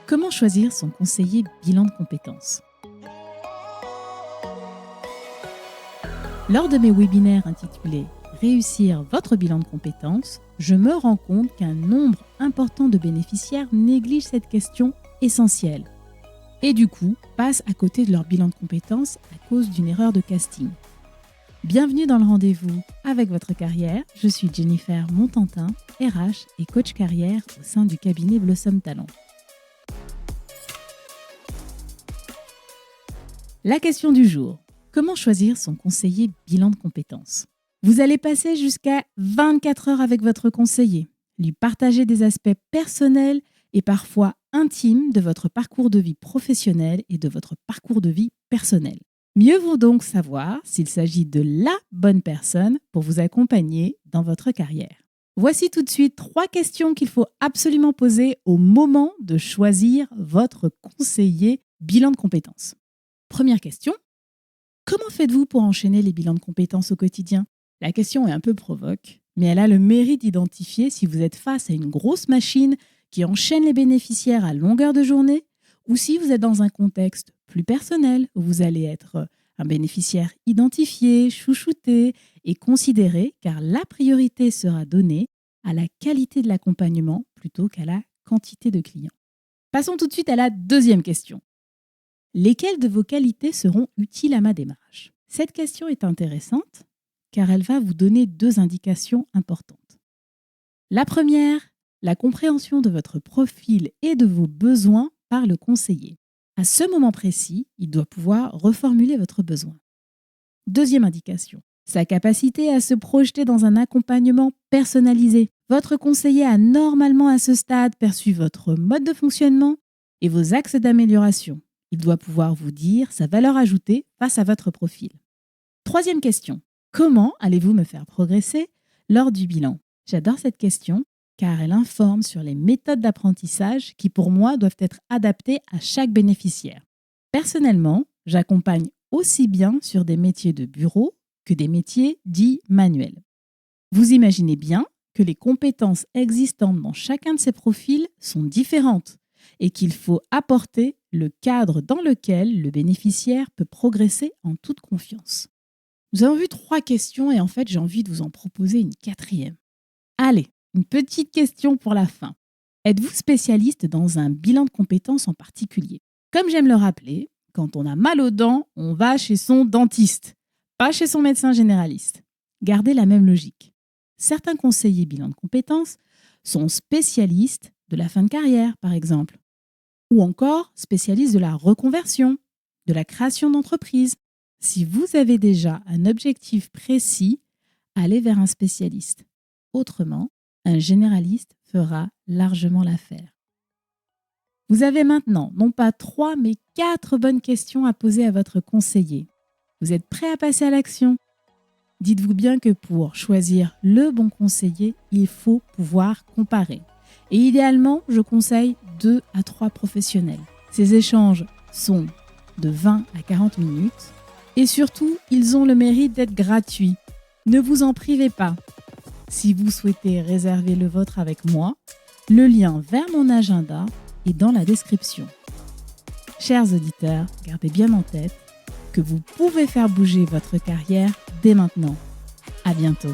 Comment choisir son conseiller bilan de compétences? Lors de mes webinaires intitulés « Réussir votre bilan de compétences », je me rends compte qu'un nombre important de bénéficiaires négligent cette question essentielle et du coup passent à côté de leur bilan de compétences à cause d'une erreur de casting. Bienvenue dans le rendez-vous avec votre carrière. Je suis Jennifer Montantin, RH et coach carrière au sein du cabinet Blossom Talent. La question du jour. Comment choisir son conseiller bilan de compétences? Vous allez passer jusqu'à 24 heures avec votre conseiller, lui partager des aspects personnels et parfois intimes de votre parcours de vie professionnel et de votre parcours de vie personnel. Mieux vaut donc savoir s'il s'agit de la bonne personne pour vous accompagner dans votre carrière. Voici tout de suite 3 questions qu'il faut absolument poser au moment de choisir votre conseiller bilan de compétences. Première question. Comment faites-vous pour enchaîner les bilans de compétences au quotidien? La question est un peu provoque, mais elle a le mérite d'identifier si vous êtes face à une grosse machine qui enchaîne les bénéficiaires à longueur de journée ou si vous êtes dans un contexte plus personnel où vous allez être un bénéficiaire identifié, chouchouté et considéré car la priorité sera donnée à la qualité de l'accompagnement plutôt qu'à la quantité de clients. Passons tout de suite à la deuxième question. Lesquelles de vos qualités seront utiles à ma démarche? Cette question est intéressante car elle va vous donner 2 indications importantes. La première, la compréhension de votre profil et de vos besoins par le conseiller. À ce moment précis, il doit pouvoir reformuler votre besoin. Deuxième indication, sa capacité à se projeter dans un accompagnement personnalisé. Votre conseiller a normalement à ce stade perçu votre mode de fonctionnement et vos axes d'amélioration. Il doit pouvoir vous dire sa valeur ajoutée face à votre profil. Troisième question. Comment allez-vous me faire progresser lors du bilan? J'adore cette question car elle informe sur les méthodes d'apprentissage qui pour moi doivent être adaptées à chaque bénéficiaire. Personnellement, j'accompagne aussi bien sur des métiers de bureau que des métiers dits manuels. Vous imaginez bien que les compétences existantes dans chacun de ces profils sont différentes et qu'il faut apporter le cadre dans lequel le bénéficiaire peut progresser en toute confiance. Nous avons vu 3 questions et en fait, j'ai envie de vous en proposer une 4e. Allez, une petite question pour la fin. Êtes-vous spécialiste dans un bilan de compétences en particulier? Comme j'aime le rappeler, quand on a mal aux dents, on va chez son dentiste, pas chez son médecin généraliste. Gardez la même logique. Certains conseillers bilan de compétences sont spécialistes de la fin de carrière, par exemple, ou encore spécialistes de la reconversion, de la création d'entreprise. Si vous avez déjà un objectif précis, allez vers un spécialiste. Autrement, un généraliste fera largement l'affaire. Vous avez maintenant non pas 3 mais 4 bonnes questions à poser à votre conseiller. Vous êtes prêt à passer à l'action? Dites-vous bien que pour choisir le bon conseiller, il faut pouvoir comparer. Et idéalement, je conseille 2 à 3 professionnels. Ces échanges sont de 20 à 40 minutes et surtout, ils ont le mérite d'être gratuits. Ne vous en privez pas. Si vous souhaitez réserver le vôtre avec moi, le lien vers mon agenda est dans la description. Chers auditeurs, gardez bien en tête que vous pouvez faire bouger votre carrière dès maintenant. À bientôt.